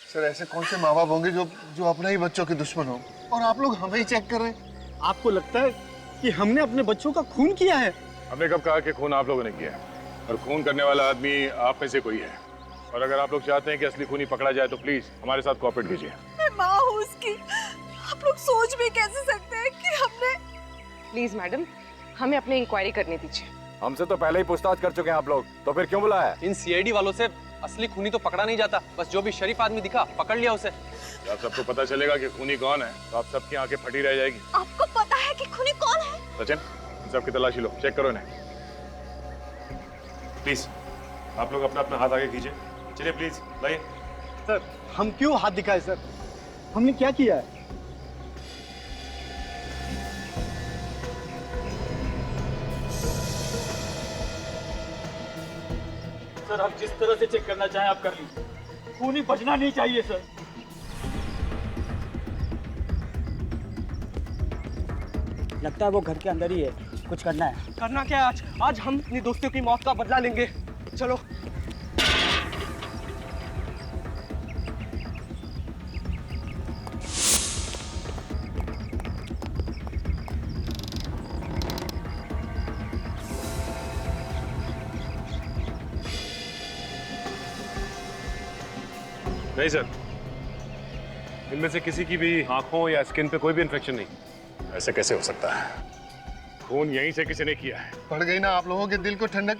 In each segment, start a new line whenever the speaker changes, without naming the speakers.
Sir ऐसे कौन से माँ बाप होंगे जो जो अपने ही बच्चों के दुश्मन हो, और आप लोग हमें ही चेक कर रहे हैं।
आपको लगता है कि हमने अपने बच्चों का खून किया है?
हमने कब कहा कि खून आप लोगों ने किया है? और खून करने वाला आदमी आप में से कोई है। और अगर आप लोग चाहते हैं कि असली खूनी पकड़ा जाए तो प्लीज हमारे साथ कोऑपरेट कीजिए।
मैं माँ हूँ उसकी, आप लोग सोच भी कैसे सकते हैं कि हमने।
प्लीज मैडम, हमें अपनी इंक्वायरी करने दीजिए।
हमसे तो पहले ही पूछताछ कर चुके हैं आप लोग, तो फिर क्यों बुलाया?
इन सीआईडी वालों से असली खूनी तो पकड़ा नहीं जाता, बस जो भी शरीफ आदमी दिखा पकड़ लिया उसे।
जब सबको पता चलेगा कि खूनी कौन है तो आप सबकी आंखें फटी रह जाएगी।
आपको पता है कि खूनी कौन है?
सचिन, इन सबकी तलाशी लो, चेक करो इन्हें।
प्लीज आप लोग अपना अपना हाथ आगे कीजिए। चलिए प्लीज लाइए।
सर हम क्यों हाथ दिखाए सर? हमने क्या किया है? सर आप जिस तरह से चेक करना चाहें आप कर लीजिए, खूनी बचना नहीं चाहिए सर।
लगता है वो घर के अंदर ही है, कुछ करना है।
करना क्या है? आज हम अपनी दोस्तों की मौत का बदला लेंगे। चलो।
नहीं सर, इनमें से किसी की भी आंखों या स्किन पे कोई भी इन्फेक्शन नहीं।
ऐसे कैसे हो सकता है? खून यहीं से किसी ने किया है।
पड़ गई ना आप लोगों के दिल को ठंडक।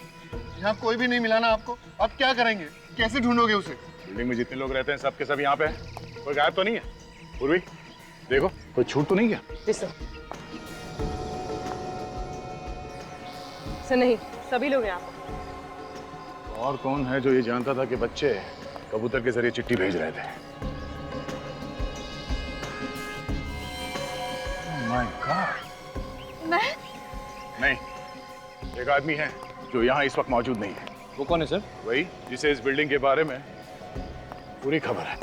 यहाँ कोई भी नहीं मिला ना आपको, अब क्या करेंगे? कैसे ढूंढोगे उसे?
बिल्डिंग में जितने लोग रहते हैं सबके सब यहाँ पे हैं। कोई गायब तो नहीं है? पूर्वी देखो, कोई छूट तो नहीं गया?
जी सर। सर नहीं, सभी लोग यहाँ पर।
और कौन है जो ये जानता था कि बच्चे कबूतर के जरिए चिट्ठी भेज रहे थे? My God.
मैं?
नहीं, एक आदमी है जो यहाँ इस वक्त मौजूद नहीं है।
वो कौन है सर?
वही जिसे इस बिल्डिंग के बारे में पूरी खबर है।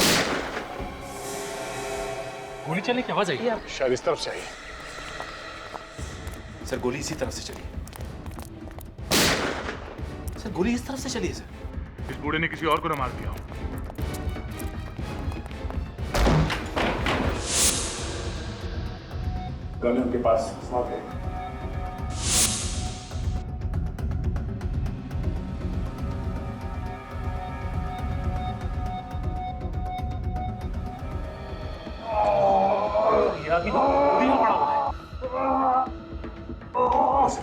गोली चलने की आवाज आई।
शायद इस तरफ से आई।
सर गोली इसी तरफ से चली। सर गोली इस तरफ से चली है सर।
इस बूढ़े ने किसी और को न मार दिया हो। गन उनके पास साथ है।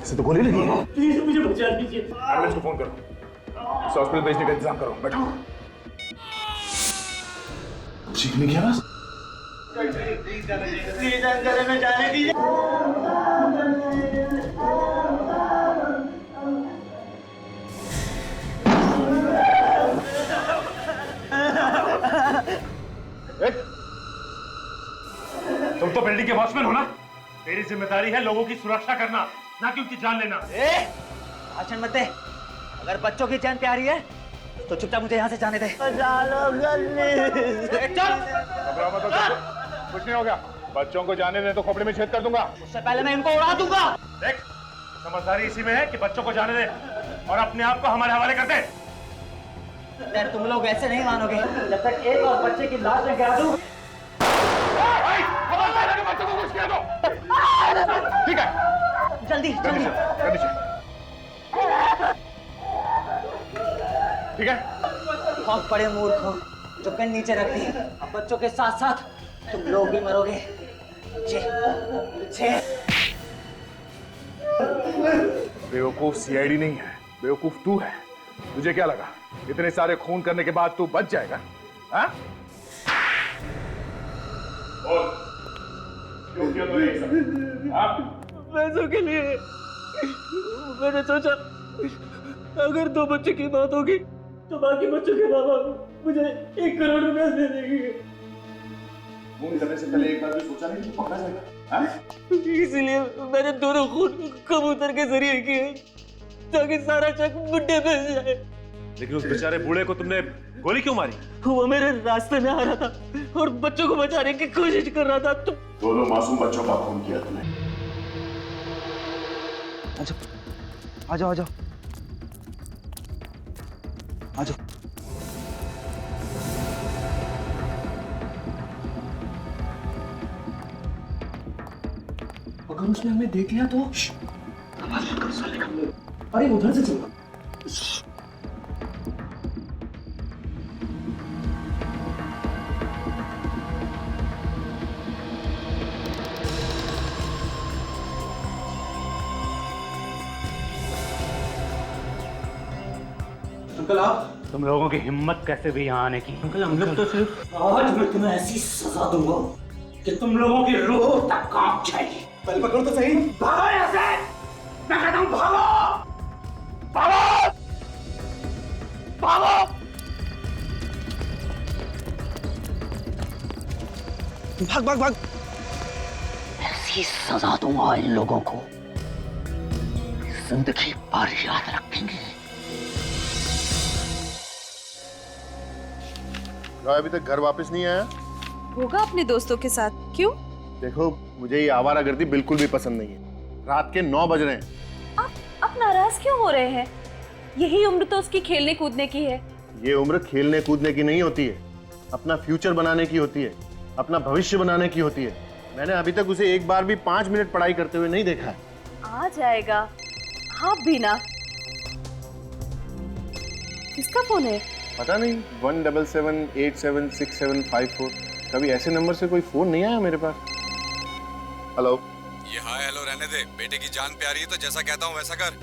इसे तो गोली लगी है।
प्लीज मुझे बचा दीजिए।
एम्बुलेंस को फोन करो, इसे हॉस्पिटल भेजने का इंतजाम करो। बैठो।
चीखने की आवाज।
प्लीज अंदर में जाने दीजिए।
तुम तो बिल्डिंग के वॉचमैन हो ना? तेरी जिम्मेदारी है लोगों की सुरक्षा करना, ना कि उनकी जान लेना।
भाषण मत दे। अगर बच्चों की जान प्यारी है तो चुपचाप मुझे यहाँ से जाने दे।
घबराओ मत, कुछ नहीं हो गया। बच्चों को जाने दे तो खोपड़ी में छेद कर दूंगा।
उससे पहले मैं इनको उड़ा दूंगा।
देख, समझदारी इसी में है कि बच्चों को जाने दे और अपने आप को हमारे हवाले कर दे।
यार तुम लोग ऐसे नहीं मानोगे जब तक एक और बच्चे की लाश लेके आ दूं।
बच्चों को कुछ किया दो। ठीक है,
जल्दी जल्दी।
ठीक है।
बहुत बड़े मूर्ख हो जो पेन नीचे रख दी। अब बच्चों के साथ साथ तुम लोग भी मरोगे।
बेवकूफ सीआईडी नहीं है, बेवकूफ तू है। तुझे क्या लगा इतने सारे खून करने के बाद तू बच जाएगा? हाँ? क्यों किया तूने ये सब?
पैसों के लिए। मैंने सोचा अगर 2 बच्चों की मौत होगी तो बाकी बच्चों के बाबा मुझे 1 करोड़ रुपए दे देंगे।
खून करने से पहले एक बार भी सोचा नहीं कि पकड़ा जाएगा? हाँ?
इसलिए मैंने दोनों खून कबूतर के जरिए किए ताकि सारा शक मुझे पे जाए।
लेकिन उस बेचारे बूढ़े को तुमने गोली क्यों मारी?
वो मेरे रास्ते में आ रहा था और बच्चों को बचाने की कोशिश कर रहा था। तो
दोनों मासूम बच्चों का खून किया तूने।
आ जाओ आ जाओ आ जाओ। अगर उसने हमें देख लिया तो आवाज मत करो साले का। अरे उधर से चलो।
अंकल आप
तुम लोगों की हिम्मत कैसे भी यहाँ आने की?
अंकल हम लोग तो सिर्फ आज मैं तुम्हें ऐसी सजा दूंगा कि तुम लोगों की रूह तक कांप जाएगी। पहले पकड़ो तो सही। भागो यहाँ से, मैं कहता हूँ भागो, भागो, भागो।
भाग भाग भाग।
ऐसी सजा दूंगा इन लोगों को, जिंदगी भर याद रखेंगे।
जॉय अभी तक घर वापस नहीं आया?
होगा अपने दोस्तों के साथ। क्यों?
देखो, मुझे ये आवारागर्दी बिल्कुल भी पसंद नहीं है। रात के 9 बज रहे हैं।
आप नाराज क्यों हो रहे हैं? यही उम्र तो उसकी खेलने कूदने की है।
ये उम्र खेलने कूदने की नहीं होती है, अपना फ्यूचर बनाने की होती है, अपना भविष्य बनाने की होती है। मैंने अभी तक उसे एक बार भी 5 मिनट पढ़ाई करते हुए नहीं देखा है।
आ जाएगा, आप भी ना। किसका फोन है?
पता नहीं, 177876754। कभी ऐसे नंबर से कोई फोन नहीं आया मेरे पास। हेलो।
ये हाय हेलो रहने दे, बेटे की जान प्यारी है तो जैसा कहता हूँ वैसा कर।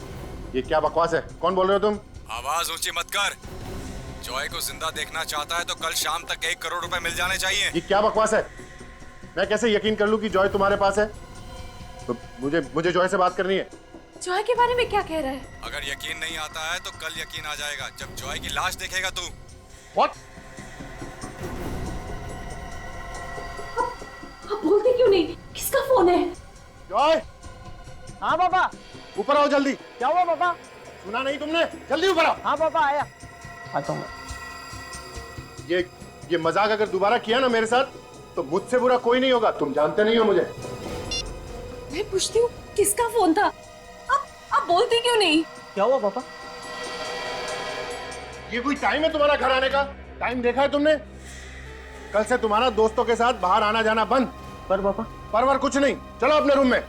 ये क्या बकवास है? कौन बोल रहे हो तुम?
आवाज ऊंची मत कर। जॉय को जिंदा देखना चाहता है तो कल शाम तक 1 करोड़ रुपए मिल जाने चाहिए।
ये क्या बकवास है? मैं कैसे यकीन कर लूं कि जॉय तुम्हारे पास है? तो मुझे जॉय से बात करनी है।
जॉय के बारे में क्या कह रहा है?
अगर यकीन नहीं आता है तो कल यकीन आ जाएगा जब जॉय की लाश देखेगा तू।
What?
आप बोलते क्यों नहीं? किसका फोन है?
जॉय,
हाँ पापा।
ऊपर आओ जल्दी।
क्या हुआ पापा?
सुना नहीं तुमने? जल्दी ऊपर आओ।
हाँ पापा आया। आता हूँ।
ये मजाक अगर दोबारा किया ना मेरे साथ तो मुझसे बुरा कोई नहीं होगा। तुम जानते नहीं हो मुझे।
मैं पूछती हूँ किसका फोन था? आप बोलते क्यों नहीं?
क्या हुआ पापा?
ये कोई टाइम है तुम्हारा घर आने का? टाइम देखा है तुमने? कल से तुम्हारा दोस्तों के साथ बाहर आना जाना बंद।
पर पापा
परवर कुछ नहीं, चलो अपने रूम में।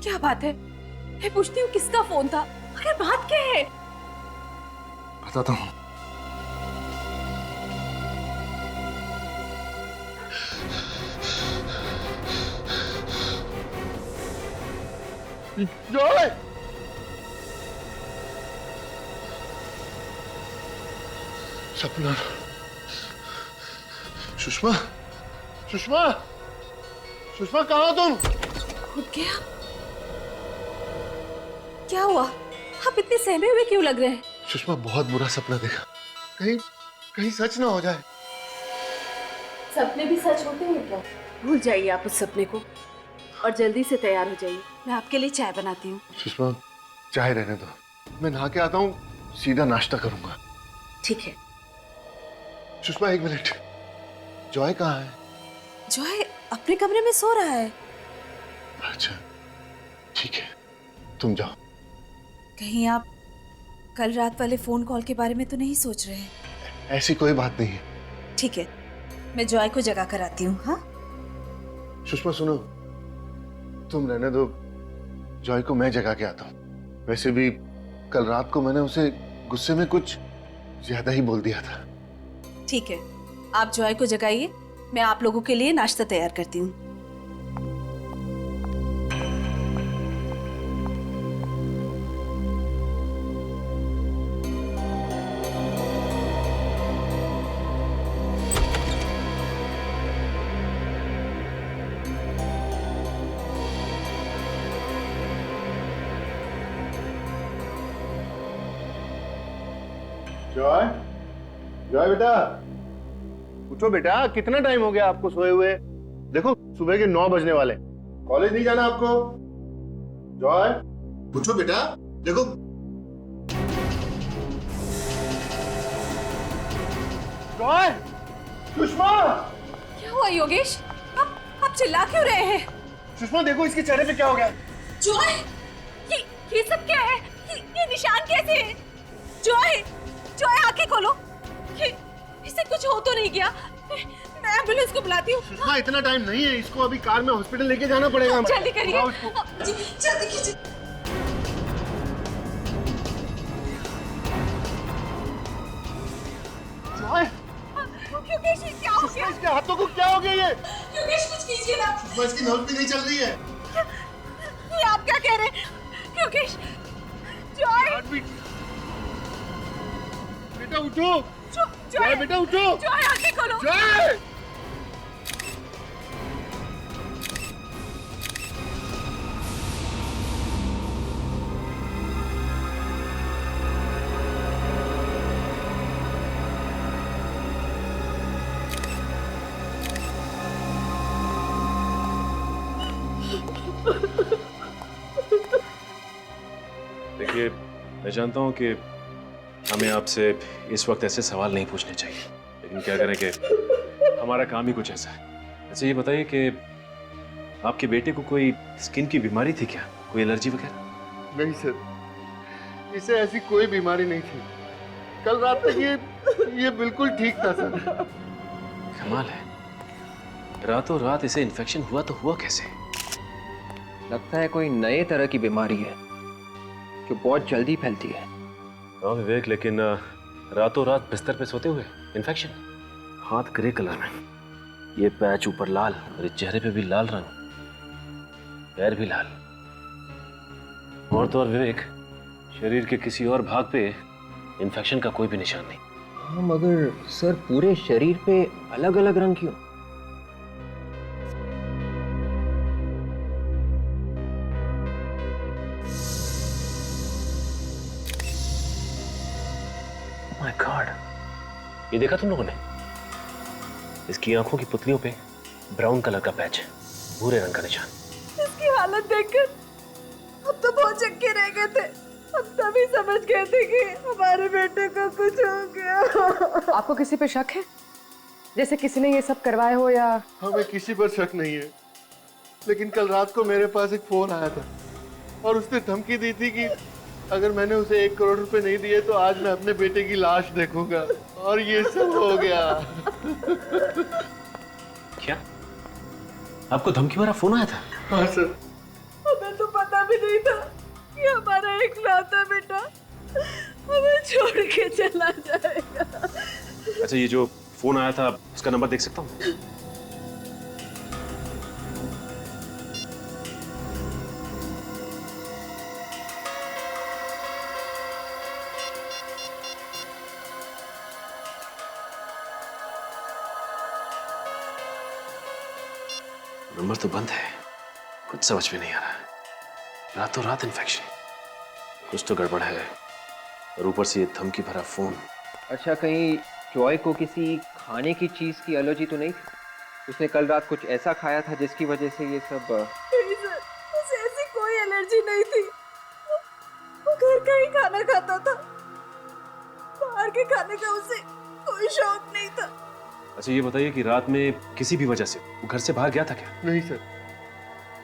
क्या बात है? मैं पूछती हूँ किसका फोन था? अरे बात क्या है?
बताता हूँ। जॉय! सपना। सुषमा, सुषमा, सुषमा कहाँ हो तुम?
उठ गया? क्या हुआ? आप इतने सहमे हुए क्यों लग रहे हैं?
सुषमा, बहुत बुरा सपना देखा। कहीं सच ना हो जाए।
सपने भी सच होते हैं क्या? भूल जाइए आप उस सपने को और जल्दी से तैयार हो जाइए। मैं आपके लिए चाय बनाती हूँ।
सुषमा, चाय रहने दो, मैं नहा के आता हूँ, सीधा नाश्ता करूंगा।
ठीक है।
सुषमा 1 मिनट, जॉय कहाँ है?
जॉय अपने कमरे में सो रहा है।
अच्छा ठीक है, तुम जाओ।
कहीं आप कल रात वाले फोन कॉल के बारे में तो नहीं सोच रहे हैं?
ऐसी कोई बात नहीं है।
ठीक है, मैं जॉय को जगा कर आती हूँ। हाँ
सुषमा सुनो, तुम रहने दो, जॉय को मैं जगा के आता हूँ। वैसे भी कल रात को मैंने उसे गुस्से में कुछ ज्यादा ही बोल दिया था।
ठीक है, आप जॉय को जगाइए, मैं आप लोगों के लिए नाश्ता तैयार करती हूँ।
जॉय, जॉय बेटा, उठो बेटा, कितना टाइम हो गया आपको सोए हुए? देखो सुबह के 9 बजने वाले। कॉलेज नहीं जाना आपको? जॉय उठो बेटा, देखो। जॉय, सुषमा!
क्या हुआ योगेश? आप चिल्ला क्यों रहे हैं?
सुषमा देखो इसके चेहरे पे क्या हो गया।
जॉय, ये सब क्या है? ये निशान कैसे है? जॉय, जॉय आंखें खोलो। इसे कुछ हो तो नहीं गया? मैं मैं एम्बुलेंस को बुलाती हूँ।
सुषमा इतना टाइम नहीं है, इसको अभी कार में हॉस्पिटल लेके जाना पड़ेगा हमें।
जल्दी करिए।
बुलाओ इसको।
जी, जल्दी कीजिए।
जॉय,
योगेश क्या हो गया?
इसके हाथों को क्या हो गया ये?
योगेश कुछ कीजिए ना।
सुषमा इसकी नब्ज भी नहीं चल रही है।
ये आप क्या कह रहे हैं? Yogesh, Joy,
heartbeat. बेटा उठो। जॉय
जॉय,
बेटा उठो।
जॉय आंखें खोलो।
जॉय।
देखिए, मैं जानता हूं कि हमें आपसे इस वक्त ऐसे सवाल नहीं पूछने चाहिए, लेकिन क्या करें कि हमारा काम ही कुछ ऐसा है। अच्छा ये बताइए कि आपके बेटे को कोई स्किन की बीमारी थी क्या, कोई एलर्जी वगैरह?
नहीं सर, इसे ऐसी कोई बीमारी नहीं थी। कल रात तक ये बिल्कुल ठीक था सर।
कमाल है, रातों रात इसे इन्फेक्शन हुआ तो हुआ कैसे?
लगता है कोई नए तरह की बीमारी है जो बहुत जल्दी फैलती है।
हाँ विवेक, लेकिन रातों रात बिस्तर पे सोते हुए इन्फेक्शन, हाथ ग्रे कलर में, ये पैच ऊपर लाल, मेरे चेहरे पे भी लाल रंग, पैर भी लाल, और तो और विवेक शरीर के किसी और भाग पे इन्फेक्शन का कोई भी निशान नहीं।
हाँ मगर सर पूरे शरीर पे अलग अलग रंग क्यों?
माय गॉड, ये देखा तुम लोगों ने? इसकी आंखों की पुतलियों पे ब्राउन कलर का पैच, भूरे रंग का निशान।
इसकी हालत देखकर हम तो बहुत चक्के रह गए थे। हम तभी समझ गए थे कि हमारे बेटे को कुछ हो गया।
आपको किसी पे शक है, जैसे किसी ने ये सब करवाया हो? या
हमें किसी पर शक नहीं है, लेकिन कल रात को मेरे पास एक फोन आया था और उसने धमकी दी थी कि अगर मैंने उसे 1 करोड़ रुपए नहीं दिए तो आज मैं अपने बेटे की लाश देखूंगा, और ये सब हो गया।
क्या आपको धमकी भरा फोन आया था?
हाँ सर।
हमें तो पता भी नहीं था कि हमारा इकलौता बेटा हमें छोड़ के चला जाएगा।
अच्छा ये जो फोन आया था उसका नंबर देख सकता हूँ? नंबर तो बंद है, कुछ समझ में नहीं आ रहा। रातों रात इन्फेक्शन, कुछ तो गड़बड़ है, और ऊपर से ये धमकी भरा फोन।
अच्छा कहीं जॉय को किसी खाने की चीज की एलर्जी तो नहीं थी? उसने कल रात कुछ ऐसा खाया था जिसकी वजह से ये सब?
नहीं सर, उसे ऐसी कोई एलर्जी नहीं थी। वो घर का ही खाना खाता था, बाहर के खाने का उसे कोई शौक नहीं था।
अच्छा ये बताइए कि रात में किसी भी वजह से वो घर से बाहर गया था क्या?
नहीं सर,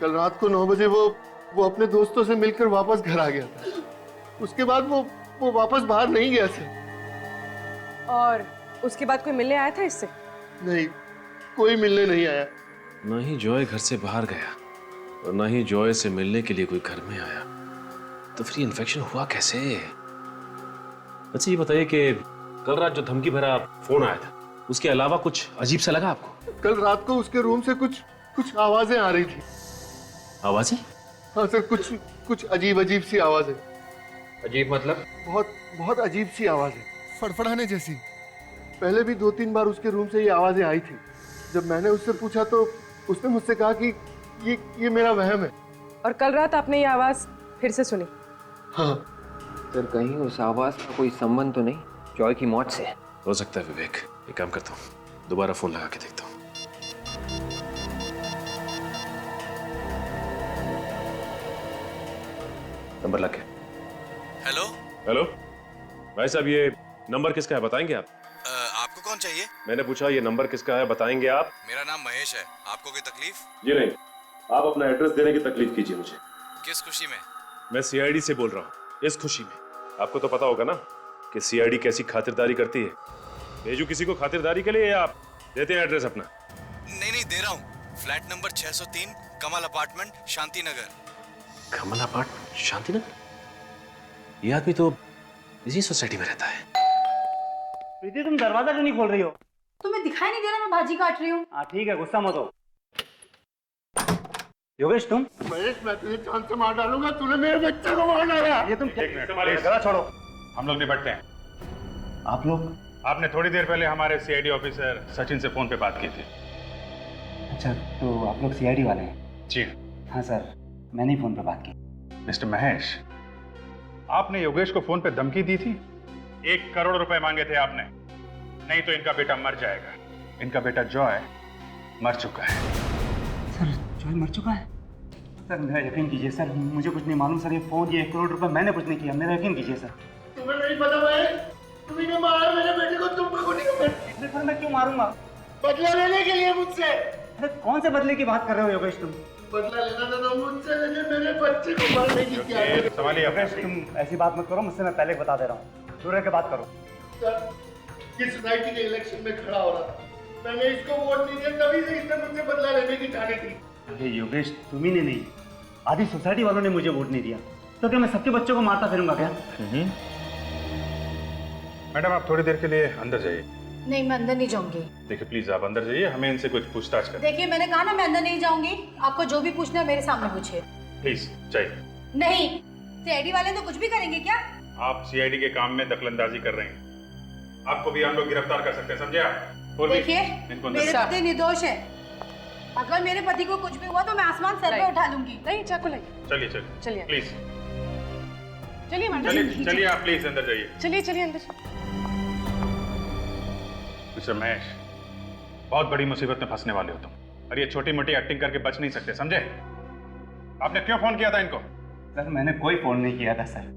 कल रात को 9 बजे वो अपने दोस्तों से मिलकर वापस घर आ गया था। उसके बाद वो वापस बाहर नहीं गया सर।
और उसके बाद कोई मिलने आया था इससे?
नहीं, कोई मिलने नहीं आया।
ना ही जॉय घर से बाहर गया और ना ही जॉय से मिलने के लिए कोई घर में आया, तो फिर इन्फेक्शन हुआ कैसे? अच्छा ये बताइए कि कल रात जो धमकी भरा फोन आया था उसके अलावा कुछ अजीब सा लगा आपको?
कल रात को उसके रूम से कुछ आवाजें आ रही थी।
आवाजें?
हाँ सर, कुछ अजीब सी आवाजें।
अजीब मतलब?
बहुत अजीब सी आवाजें, फड़फड़ाने जैसी। पहले भी 2-3 बार उसके रूम से ये आवाजें आई थी। जब मैंने उससे पूछा तो उसने मुझसे कहा कि ये मेरा वहम है।
और कल रात आपने ये आवाज फिर से सुनी?
हाँ
सर कहीं उस आवाज का कोई संबंध तो नहीं जॉय की मौत से?
हो सकता है विवेक, एक काम करता हूँ, दोबारा फोन लगा के देखता हूँ। नंबर लग गया।
हेलो
हेलो भाई साहब, ये नंबर किसका है बताएंगे आप?
आपको कौन चाहिए?
मैंने पूछा ये नंबर किसका है बताएंगे आप?
मेरा नाम महेश है। आपको कोई तकलीफ?
जी नहीं, आप अपना एड्रेस देने की तकलीफ कीजिए मुझे।
किस खुशी में?
मैं सीआईडी से बोल रहा हूँ, इस खुशी में। आपको तो पता होगा ना कि सीआईडी कैसी खातिरदारी करती है। भेजू किसी को खातिरदारी के लिए या आप देते हैं एड्रेस अपना?
दे रहा हूँ, फ्लैट नंबर 603 कमल अपार्टमेंट शांति नगर।
कमल अपार्टमेंट शांति नगर? ये आदमी तो इसी सोसाइटी में रहता है।
प्रीति तुम दरवाजा क्यों नहीं खोल रही हो?
तुम्हें दिखाई नहीं दे रहा मैं भाजी काट रही हूँ।
हाँ ठीक है, गुस्सा मत हो। योगेश तुम?
महेश, मैं तुझे जान से मार डालूंगा, तूने मेरे बच्चे को मार डाला।
ये तुम
गला छोड़ो, हम लोग निपटते हैं।
आप लोग?
आपने थोड़ी देर पहले हमारे सीआईडी ऑफिसर सचिन से फोन पे बात की थी।
अच्छा, तो आप लोग सीआईडी वाले हैं?
जी
हाँ सर, मैंने ही फोन पे बात की।
मिस्टर महेश, आपने योगेश को फोन पे धमकी दी थी। 1 करोड़ रुपए मांगे थे आपने, नहीं तो इनका बेटा मर जाएगा। इनका बेटा जॉय मर चुका है।
सर जॉय मर चुका है? सर मेरा यकीन कीजिए सर, मुझे कुछ नहीं मालूम सर। ये फोन, ये 1 करोड़ रुपए मैंने कुछ नहीं किया, मेरा यकीन कीजिए सर।
तुम्हें नहीं पता महेश, तुम्ही ने मारा मेरे बेटे को, तुम खूनी को।
सर मैं क्यों मारूंगा?
बदला लेने के लिए मुझसे।
अरे कौन से बदले की बात कर रहे हो योगेश तुम?
बदला लेना था तो मुझसे, लेकिन मेरे बच्चे को मारने की क्या है?
संभालिए
योगेश, तुम ऐसी बात मत करो मुझसे, मैं पहले बता दे रहा हूँ। दूर रह के बात करो।
सर, किस सोसाइटी के इलेक्शन में खड़ा हो रहा था, मैंने इसको वोट नहीं दिया, तभी से इसने मुझसे बदला लेने की ठानी थी।
अरे योगेश, तुम्ही ने नहीं, आधी सोसाइटी वालों ने मुझे वोट नहीं दिया, तो क्या मैं सबके बच्चों को मारता फिरूंगा क्या?
मैडम आप थोड़ी देर के लिए अंदर जाइए।
नहीं, मैं अंदर नहीं जाऊंगी।
देखिए प्लीज आप अंदर जाइए, हमें इनसे कुछ पूछताछ करनी।
देखिए मैंने कहा ना, मैं अंदर नहीं जाऊंगी। आपको जो भी पूछना है मेरे सामने पूछिए।
प्लीज जाइए।
नहीं, सीआईडी वाले तो कुछ भी करेंगे क्या?
आप सीआईडी के काम में दखलंदाजी कर रहे हैं, आपको भी हम लोग गिरफ्तार कर सकते हैं, समझे आप? और भी
देखिए
इनको
मेरे
अंदर-
पति निर्दोष है। अगर मेरे पति को कुछ भी हुआ तो मैं आसमान सर पे उठा लूंगी।
नहीं, चाकू लाइए।
चलिए
चलिए।
चलिए प्लीज,
चलिए मैडम,
चलिए चलिए आप प्लीज अंदर जाइए।
चलिए चलिए अंदर।
मिस्टर महेश, बहुत बड़ी मुसीबत में फंसने वाले हो तुम, और ये छोटी मोटी एक्टिंग करके बच नहीं सकते, समझे? आपने क्यों फोन किया था इनको?
सर मैंने कोई फोन नहीं किया था सर।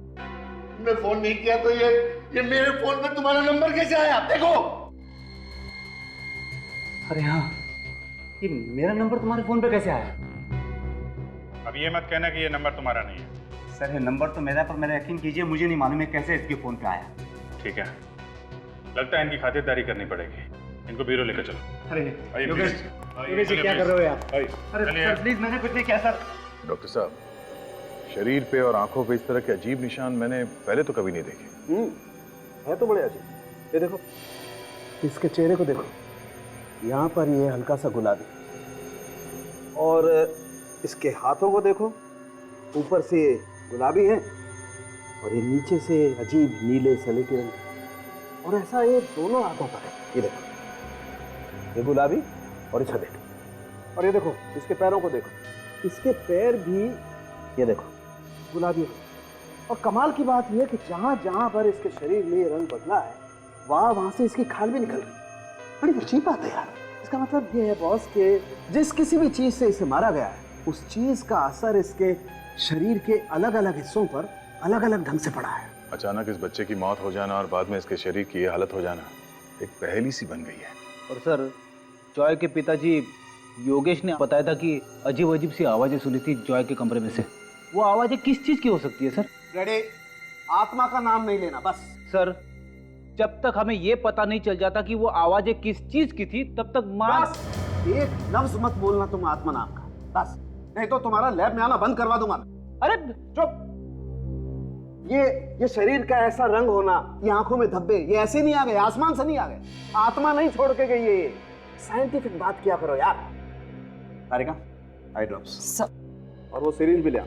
तुमने फोन नहीं किया तो ये मेरे फोन पे तुम्हारा नंबर कैसे आया? देखो।
अरे हाँ, ये मेरा नंबर तुम्हारे फोन पे कैसे आया?
अब ये मत कहना कि ये नंबर तुम्हारा नहीं है।
सर ये नंबर तो मेरा, पर मेरा यकीन कीजिए मुझे नहीं मालूम है कैसे इसके फोन पे आया।
ठीक है, लगता है इनकी खातिरदारी करनी पड़ेगी। इनको ब्यूरो लेकर चलो।
अरे
आइए,
योगेश,
प्लीज। आइए,
योगेश ये
चलिए,
क्या कर
प्लीज।
रहे हो यार?
आइए,
अरे
चलिए।
सर प्लीज, मैंने कुछ नहीं किया सर।
डॉक्टर साहब, शरीर पे और आंखों पे इस तरह के अजीब निशान मैंने पहले तो कभी नहीं देखे।
है तो बड़े अजीब। ये देखो, इसके चेहरे को देखो, यहाँ पर ये हल्का सा गुलाबी, और इसके हाथों को देखो, ऊपर से गुलाबी है और ये नीचे से अजीब नीले सलेटी रंग, और ऐसा ये दोनों हाथों पर है। ये देखो, ये गुलाबी और ये सलेटी, और ये देखो इसके पैरों को देखो, इसके पैर भी ये देखो गुलाबी है। और कमाल की बात यह है कि जहां जहां पर इसके शरीर में ये रंग बदला है, वहां से इसकी खाल भी निकल रही है। बड़ी अजीब बात है यार। इसका मतलब ये है बॉस कि जिस किसी भी चीज से इसे मारा गया है, उस चीज का असर इसके शरीर के अलग अलग हिस्सों पर अलग अलग ढंग से पड़ा है।
अचानक इस बच्चे की मौत हो जाना और बाद में इसके शरीर की ये हालत हो जाना एक पहेली सी बन गई है।
और सर, जॉय के पिताजी योगेश ने बताया था कि अजीब अजीब सी आवाजें सुनी थी जॉय के कमरे में से। वो आवाजें किस चीज की हो सकती है सर?
रेडी, आत्मा का नाम नहीं लेना बस।
सर, जब तक हमें ये पता नहीं चल जाता कि वो आवाजें किस चीज की थी, तब तक
बस एक लफ्ज मत बोलना तुम आत्मा नाम का, बस, नहीं तो तुम्हारा लैब में आना बंद करवा दूंगा।
अरे
चुप। ये शरीर का ऐसा रंग होना, ये आंखों में धब्बे, ये ऐसे नहीं आ गए, आसमान से नहीं आ गए, आत्मा नहीं छोड़ के गई है। ये साइंटिफिक बात किया करो यार। तारिका, आई ड्रॉप्स और वो सिरिंज भी ले आ।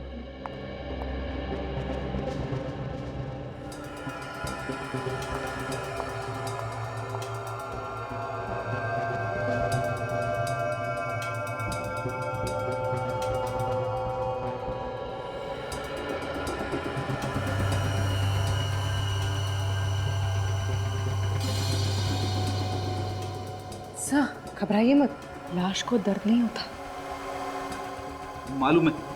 सर घबराइए मत, लाश को दर्द नहीं होता।
मालूम है।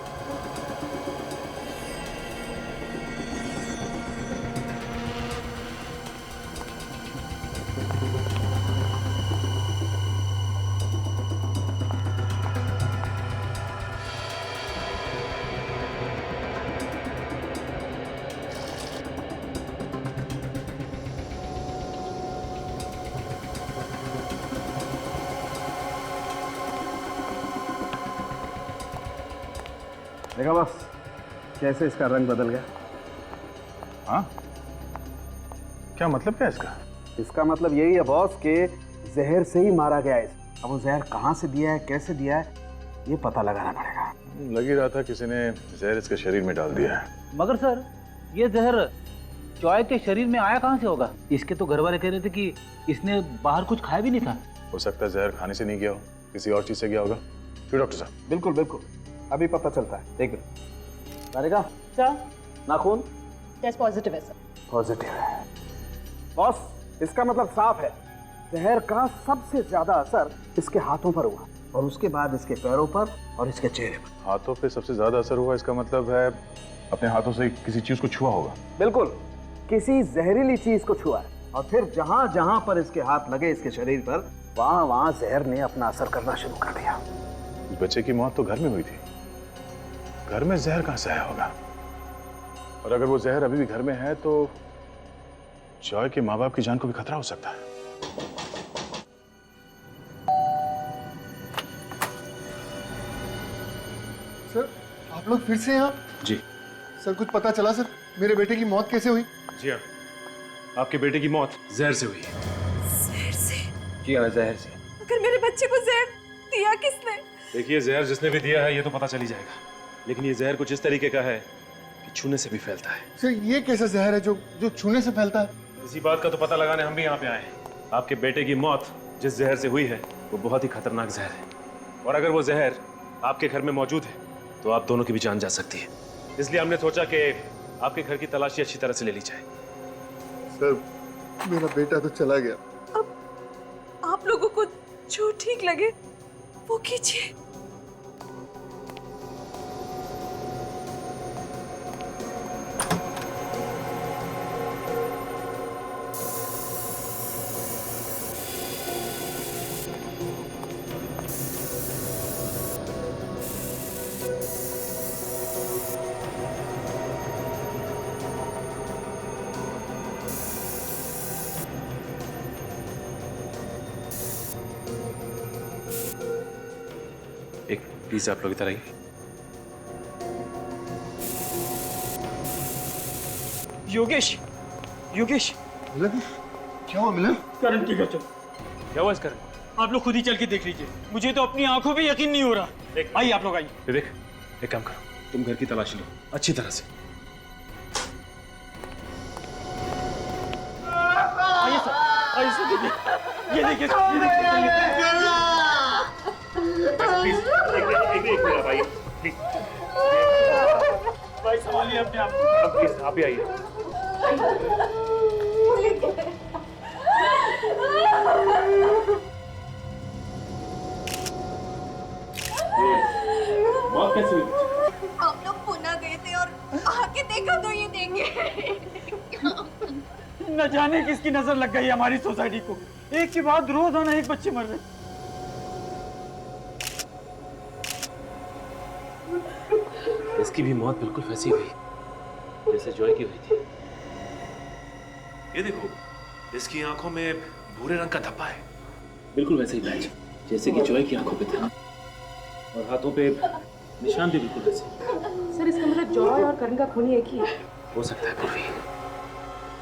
देखा बस कैसे इसका रंग बदल गया।
हाँ, क्या मतलब क्या इसका?
इसका मतलब यही है बॉस कि जहर से ही मारा गया है। अब वो जहर कहाँ से दिया है, कैसे दिया है, ये पता लगाना पड़ेगा।
लग ही रहा था किसी ने जहर इसके शरीर में डाल दिया है।
मगर सर ये जहर जॉय के शरीर में आया कहाँ से होगा? इसके तो घर वाले कह रहे थे कि इसने बाहर कुछ खाया भी नहीं था।
हो सकता है जहर खाने से नहीं गया हो, किसी और चीज से गया होगा। क्यों डॉक्टर साहब?
बिल्कुल बिल्कुल, अभी पता चलता है। एक मिनट। तारिका
सर
नाखून
टेस्ट पॉजिटिव है सर।
पॉजिटिव है बॉस, इसका मतलब साफ है जहर का सबसे ज्यादा असर इसके हाथों पर हुआ और उसके बाद इसके पैरों पर और इसके चेहरे पर।
हाथों पे सबसे ज्यादा असर हुआ, इसका मतलब है अपने हाथों से किसी चीज को छुआ होगा।
बिल्कुल, किसी जहरीली चीज को छुआ है और फिर जहां जहां पर इसके हाथ लगे इसके शरीर पर, वहां वहां जहर ने अपना असर करना शुरू कर दिया।
उस बच्चे की मौत तो घर में हुई थी, घर में जहर कहां से आया होगा? और अगर वो जहर अभी भी घर में है तो जॉय के माँ बाप की जान को भी खतरा हो सकता है।
सर आप लोग फिर से यहाँ?
जी
सर कुछ पता चला सर, मेरे बेटे की मौत कैसे हुई?
जी हाँ, आपके बेटे की मौत जहर से हुई।
जहर से?
जी हाँ, जहर से।
अगर मेरे बच्चे को जहर दिया किसने?
देखिए, जहर जिसने भी दिया है ये तो पता चल ही जाएगा, लेकिन ये जहर कुछ इस तरीके का है कि छूने से भी फैलता है।
सर ये कैसा जहर है जो छूने से फैलता है?
इसी बात का तो पता लगाने हम भी यहाँ पे आए हैं। आपके बेटे की मौत जिस जहर से हुई है वो बहुत ही खतरनाक जहर है, और अगर वो जहर आपके घर में मौजूद है तो आप दोनों की भी जान जा सकती है। इसलिए हमने सोचा कि आपके घर की तलाशी अच्छी तरह से ले ली जाए।
सर मेरा बेटा तो चला गया।
अब आप लोगों को जो ठीक लगे वो कीजिए।
एक प्लीज आप लोग इधर आइए।
योगेश, योगेश,
मिलन क्या हुआ? मिलन
करण के घर चलो।
क्या हुआ इस करण?
आप लोग खुद ही चल के देख लीजिए, मुझे तो अपनी आंखों पे यकीन नहीं हो रहा। आइए आप लोग आइए।
विवेक, एक काम करो, तुम घर की तलाशी लो अच्छी तरह से।
आइए सर, आइए सर, देखिए, ये देखिए,
एक मिनट आइए प्लीज।
भाई संभालिए अपने आप को।
प्लीज आप भी आइए।
मौत कैसे हुई?
हम लोग पुणे गए थे और आके देखा तो ये देंगे।
न जाने किसकी नजर लग गई हमारी सोसाइटी को, एक के बाद रोजाना एक बच्चे मर रहे।
इसकी भी मौत बिल्कुल वैसी हुई जैसे जॉय की हुई थी। ये देखो, इसकी आंखों में भूरे रंग का धब्बा है, बिल्कुल वैसे ही पैच जैसे कि जॉय की आंखों पे था, और हाथों पे निशान भी बिल्कुल वैसे।
सर इसका मतलब जॉय और करण का खून एक ही है।
हो सकता है पूर्वी।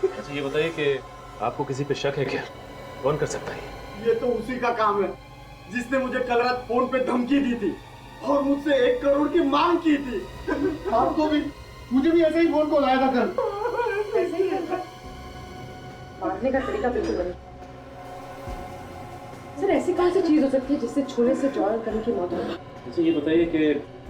अच्छा ये बताइए कि आपको किसी पे शक है क्या? कौन कर सकता है?
ये तो उसी का काम है जिसने मुझे कल रात फोन पे धमकी दी थी और मुझसे 1 करोड़ की मांग की थी।
आपको भी, मुझे भी ऐसे ही फोन कॉल आया था कल।
ऐसे ही है। मारने का तरीका बिल्कुल नहीं। सर ऐसी कौन सी चीज हो सकती है जिससे छूने से जॉय और करण की मौत हो?
अच्छा ये बताइए कि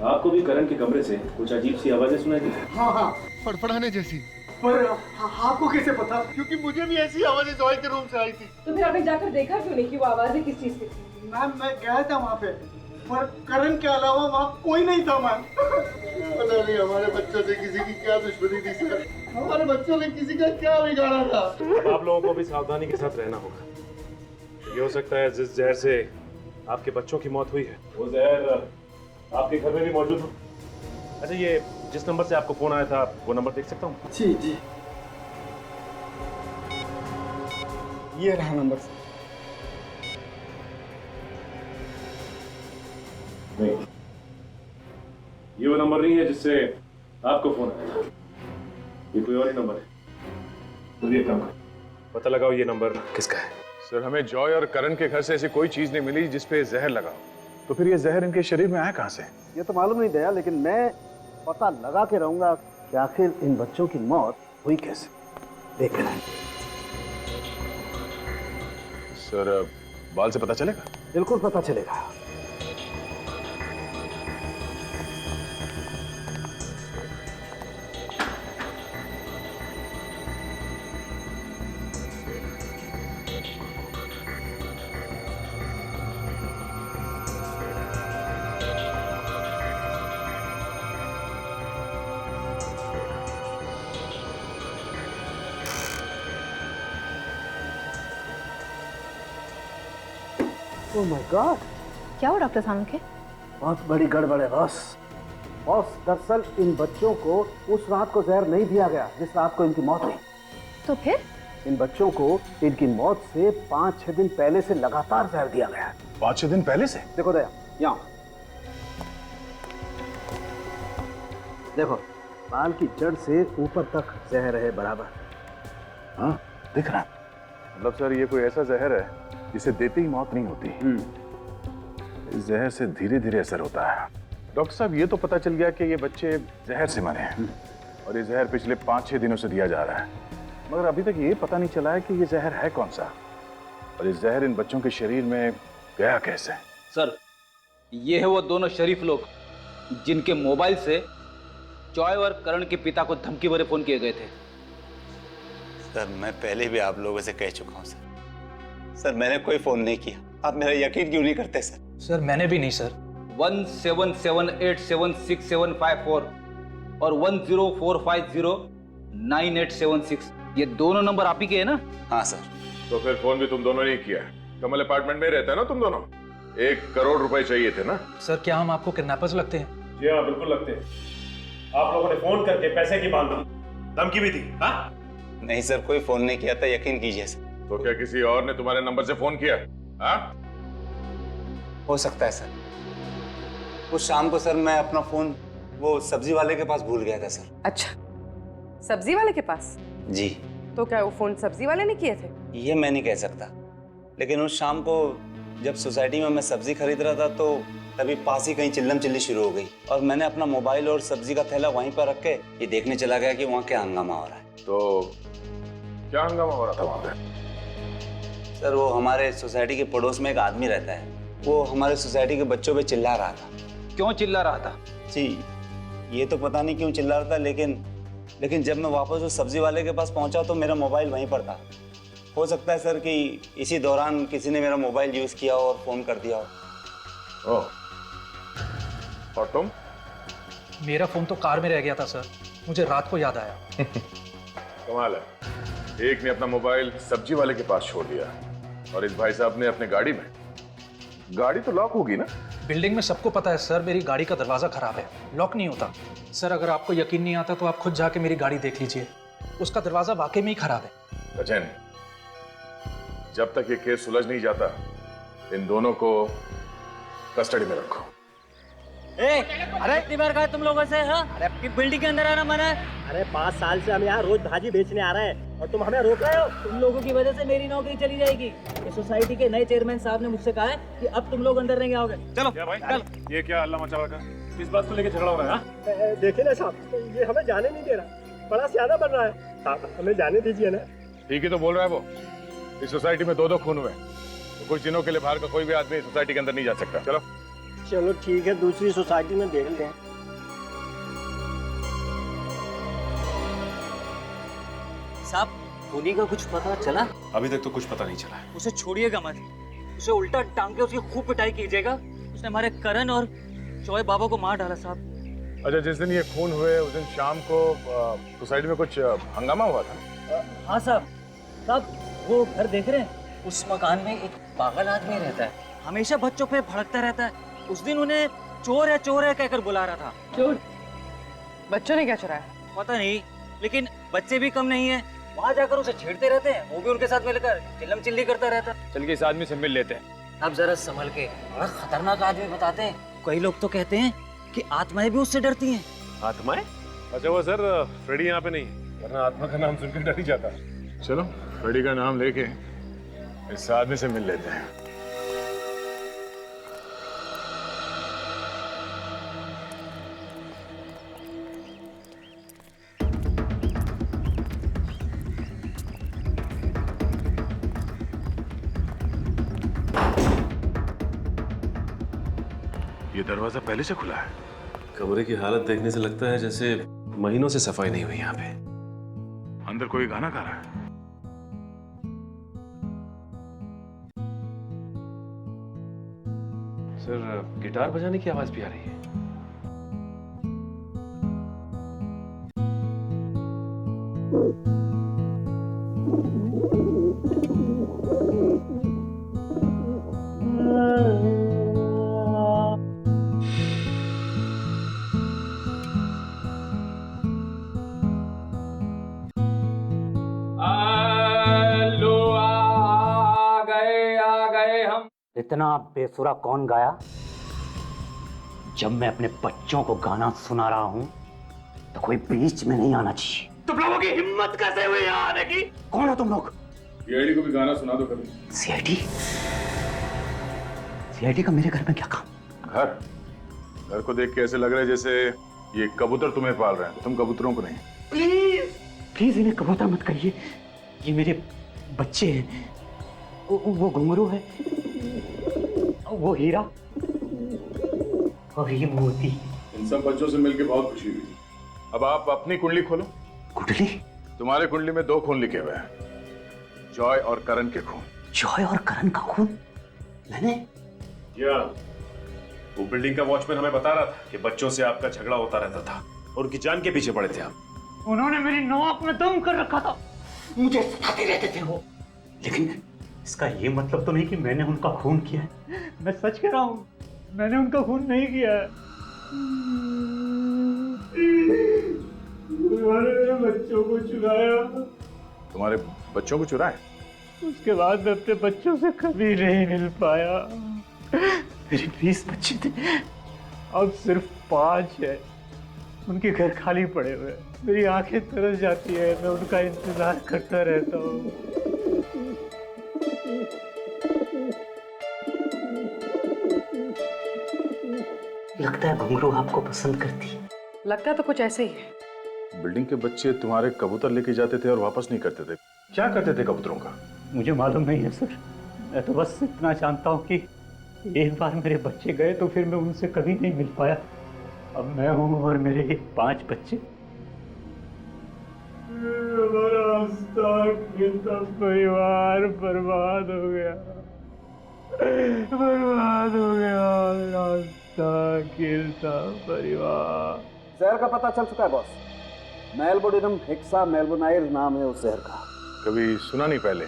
आपको भी करण के कमरे से कुछ अजीब सी आवाजें सुनाई दी?
हाँ हाँ,
फड़फड़ाने जैसी।
पर आपको कैसे पता?
क्योंकि मुझे भी ऐसी आवाजें जॉय के रूम से आई थी।
तो फिर आपने जाकर देखा क्यों नहीं कि वो आवाजें किस चीज की थी?
मैम मैं गया था वहाँ पे, पर करण के अलावा वहाँ कोई नहीं था मैम।
पता नहीं हमारे बच्चों से किसी की क्या दुश्मनी थी सर, हमारे बच्चों ने किसी का क्या बिगाड़ा था।
आप लोगों को भी सावधानी के साथ रहना होगा। ये हो सकता है जिस जहर से आपके बच्चों की मौत हुई है वो जहर आपके घर में भी मौजूद हो। अच्छा ये जिस नंबर से आपको फोन आया था वो नंबर देख सकता हूँ?
जी जी, ये रहा नंबर।
नहीं, ये वो नंबर नहीं है जिससे आपको फोन आया, ये कोई और ही नंबर है। तो ये काम करो, पता लगाओ ये नंबर किसका है।
सर हमें जॉय और करण के घर से ऐसी कोई चीज नहीं मिली जिसपे जहर लगा हो। तो फिर ये जहर इनके शरीर में आया कहाँ से?
ये तो मालूम नहीं दया, लेकिन मैं पता लगा के रहूंगा कि आखिर इन बच्चों की मौत हुई कैसे। देख रहे हैं
सर, बाल से पता चलेगा?
बिल्कुल पता चलेगा। ओह माय गॉड,
क्या हुआ डॉक्टर साहब के?
बहुत बड़ी गड़बड़ है बॉस। बॉस, दरअसल इन बच्चों को उस रात को जहर नहीं दिया गया जिस रात को इनकी मौत हुई।
तो फिर?
इन बच्चों को इनकी मौत से 5-6 दिन पहले से लगातार जहर दिया गया।
5-6 दिन पहले से?
देखो दया, यहाँ देखो, बाल की जड़ से ऊपर तक जहर है बराबर।
हाँ दिख रहा है। मतलब सर ये कोई ऐसा जहर है जिसे देते ही मौत नहीं होती, इस जहर से धीरे धीरे असर होता है। डॉक्टर साहब ये तो पता चल गया कि ये बच्चे जहर से मरे हैं और ये जहर पिछले 5-6 दिनों से दिया जा रहा है, मगर अभी तक ये पता नहीं चला है कि ये जहर है कौन सा और ये जहर इन बच्चों के शरीर में गया कैसे।
सर, ये है वो दोनों शरीफ लोग जिनके मोबाइल से जॉय और करण के पिता को धमकी भरे फोन किए गए थे।
सर मैं पहले भी आप लोगों से कह चुका हूँ सर, मैंने कोई फोन नहीं किया। आप मेरा यकीन क्यों नहीं करते सर?
सर मैंने भी नहीं सर।
17787654 और 10450987 ये दोनों नंबर आप ही के हैं ना?
हाँ सर।
तो फिर फोन भी तुम दोनों ने किया? कमल अपार्टमेंट में रहता है ना तुम दोनों? 1 करोड़ रुपए चाहिए थे ना?
सर क्या हम आपको किडनैपर्स लगते हैं?
जी हाँ बिल्कुल लगते हैं। आप लोगों ने फोन करके पैसे की मांग की, धमकी भी दी। हाँ
नहीं सर, कोई फोन नहीं किया था, यकीन कीजिए सर।
तो क्या किसी और ने तुम्हारे नंबर से फोन किया? हाँ
हो सकता है सर। उस शाम को सर मैं अपना फोन वो सब्जी वाले के पास भूल गया था सर।
अच्छा, सब्जी वाले के पास?
जी।
तो क्या वो फोन सब्जी वाले ने किए थे?
ये मैं नहीं कह सकता, लेकिन उस शाम को जब सोसाइटी में मैं सब्जी खरीद रहा था तो तभी पास ही कहीं चिल्लम चिल्ली शुरू हो गई और मैंने अपना मोबाइल और सब्जी का थैला वहीं पर रख के ये देखने चला गया कि वहाँ क्या हंगामा हो रहा है।
तो क्या हंगामा हो रहा था वहाँ पे?
सर वो हमारे सोसाइटी के पड़ोस में एक आदमी रहता है, वो हमारे सोसाइटी के बच्चों पे चिल्ला रहा था।
क्यों चिल्ला रहा था?
जी ये तो पता नहीं क्यों चिल्ला रहा था, लेकिन जब मैं वापस उस सब्जी वाले के पास पहुंचा तो मेरा मोबाइल वहीं पर था। हो सकता है सर कि इसी दौरान किसी ने मेरा मोबाइल यूज किया और फोन कर दिया हो।
ओह, और तुम?
मेरा फोन तो कार में रह गया था सर, मुझे रात को याद आया।
कमाल है, एक ने अपना मोबाइल सब्जी वाले के पास छोड़ दिया और इस भाई साहब ने अपने गाड़ी में। गाड़ी तो लॉक होगी ना?
बिल्डिंग में सबको पता है सर, मेरी गाड़ी का दरवाजा खराब है, लॉक नहीं होता। सर अगर आपको यकीन नहीं आता तो आप खुद जाके मेरी गाड़ी देख लीजिए, उसका दरवाजा वाकई में ही खराब है।
सचिन, जब तक ये केस सुलझ नहीं जाता इन दोनों को कस्टडी में रखो।
अरे कितनी बार कहा तुम लोगों से? हाँ? अरे अपनी बिल्डिंग के अंदर आना मना है। अरे 5 साल से हम यहाँ रोज भाजी बेचने आ रहे हैं और तुम हमें रोक रहे हो। तुम लोगों की वजह से मेरी नौकरी चली जाएगी। इस सोसाइटी के नए चेयरमैन साहब ने मुझसे कहा है कि अब तुम लोग अंदर नहीं आओगे। चलो
भाई, चल। ये क्या हल्ला मचा रखा? किस बात को लेकर झगड़ा हो रहा है?
देखिए ना साहब, ये हमें जाने नहीं दे रहा, बड़ा सियाना बन रहा है। साहब हमें जाने दीजिए ना।
ठीक ही तो बोल रहा है वो। इस सोसाइटी में 2-2 खून हुए, तो कुछ दिनों के लिए बाहर का कोई भी आदमी सोसाइटी के अंदर नहीं जा सकता। चलो
चलो ठीक है, दूसरी सोसाइटी में देख लेते हैं।
साहब खूनी का कुछ पता चला?
अभी तक तो कुछ पता नहीं चला है।
उसे छोड़िएगा मत, उसे उल्टा टांग के उसकी खूब पिटाई कीजिएगा। उसने हमारे करण और जॉय बाबा को मार डाला साहब।
अच्छा, जिस दिन ये खून हुए उस दिन शाम को सोसाइटी में कुछ हंगामा हुआ था?
हाँ साहब। साहब वो घर देख रहे हैं, उस मकान में एक पागल आदमी रहता है, हमेशा बच्चों पे भड़कता रहता है। उस दिन उन्हें चोर है कहकर बुला रहा था।
चोर? बच्चों ने क्या चुराया?
पता नहीं, लेकिन बच्चे भी कम नहीं है, वहाँ जाकर उसे छेड़ते रहते हैं। वो भी उनके साथ मिलकर चिल्लम चिल्ली करता रहता है।
चल के इस आदमी से मिल लेते हैं।
अब जरा संभल के, बड़ा खतरनाक आदमी बताते हैं। कई लोग तो कहते हैं कि आत्माएं भी उससे डरती हैं।
आत्माएं? अच्छा हुआ सर फ्रेडी यहाँ पे नहीं, वरना आत्मा का नाम सुनकर डर ही जाता।
चलो फ्रेडी का नाम लेके इस आदमी से मिल लेते हैं। ये दरवाजा पहले से खुला है।
कमरे की हालत देखने से लगता है जैसे महीनों से सफाई नहीं हुई यहाँ पे।
अंदर कोई गाना गा रहा है।
सर गिटार बजाने की आवाज भी आ रही है।
इतना बेसुरा कौन गाया? जब मैं अपने बच्चों को गाना सुना रहा हूं तो कोई बीच में नहीं आना चाहिए। तुम लोगों की हिम्मत कैसे हुई यहाँ आने की? कौन हो तुम लोग?
सीआईडी को भी गाना सुना दो कभी।
सीआईडी? सीआईडी का मेरे घर में क्या काम?
घर को देख के ऐसे लग रहा है जैसे ये कबूतर तुम्हें पाल रहे हैं, तुम कबूतरों को नहीं।
प्लीज प्लीज इन्हें कबूतर मत कहिए, ये मेरे बच्चे हैं। वो घुंघरू है, वो हीरा और ये मोती।
इन सब बच्चों से मिलकर बहुत खुशी हुई। अब आप अपनी कुंडली खोलो।
कुंडली?
तुम्हारे कुंडली में 2 खून लिखे हुए हैं, जॉय और करण के खून।
जॉय और करण का खून? मैंने?
क्या वो बिल्डिंग का वॉचमैन हमें बता रहा था कि बच्चों से आपका झगड़ा होता रहता था और उनकी जान के पीछे पड़े थे आप।
उन्होंने मेरी नाक में दम कर रखा था, मुझे सताते रहते थे वो। लेकिन इसका ये मतलब तो नहीं कि मैंने उनका खून किया है। मैं सच कह रहा हूँ, मैंने उनका खून नहीं किया है। उन्होंने मेरे बच्चों को चुराया।
तुम्हारे बच्चों को चुराए?
उसके बाद मैं अपने बच्चों से कभी नहीं मिल पाया। मेरे 20 बच्चे थे, अब सिर्फ 5 है। उनके घर खाली पड़े हुए हैं। मेरी आंखें तरस जाती है, मैं उनका इंतजार करता रहता हूँ। लगता है घुंघरू आपको पसंद करती है।
लगता तो कुछ ऐसे ही है।
बिल्डिंग के बच्चे तुम्हारे कबूतर लेके जाते थे और वापस नहीं करते थे। क्या करते थे कबूतरों का?
मुझे मालूम नहीं है सर, मैं तो बस इतना जानता हूँ कि एक बार मेरे बच्चे गए तो फिर मैं उनसे कभी नहीं मिल पाया। अब मैं हूँ और मेरे ये 5 बच्चे। परिवार बर्बाद हो गया, बर्बाद हो गया मेरा गिरता परिवार।
जहर का पता चल चुका है बॉस। मेलबोडिनम हेक्सामेल्बोनाइल नाम है उस जहर का।
कभी सुना नहीं पहले।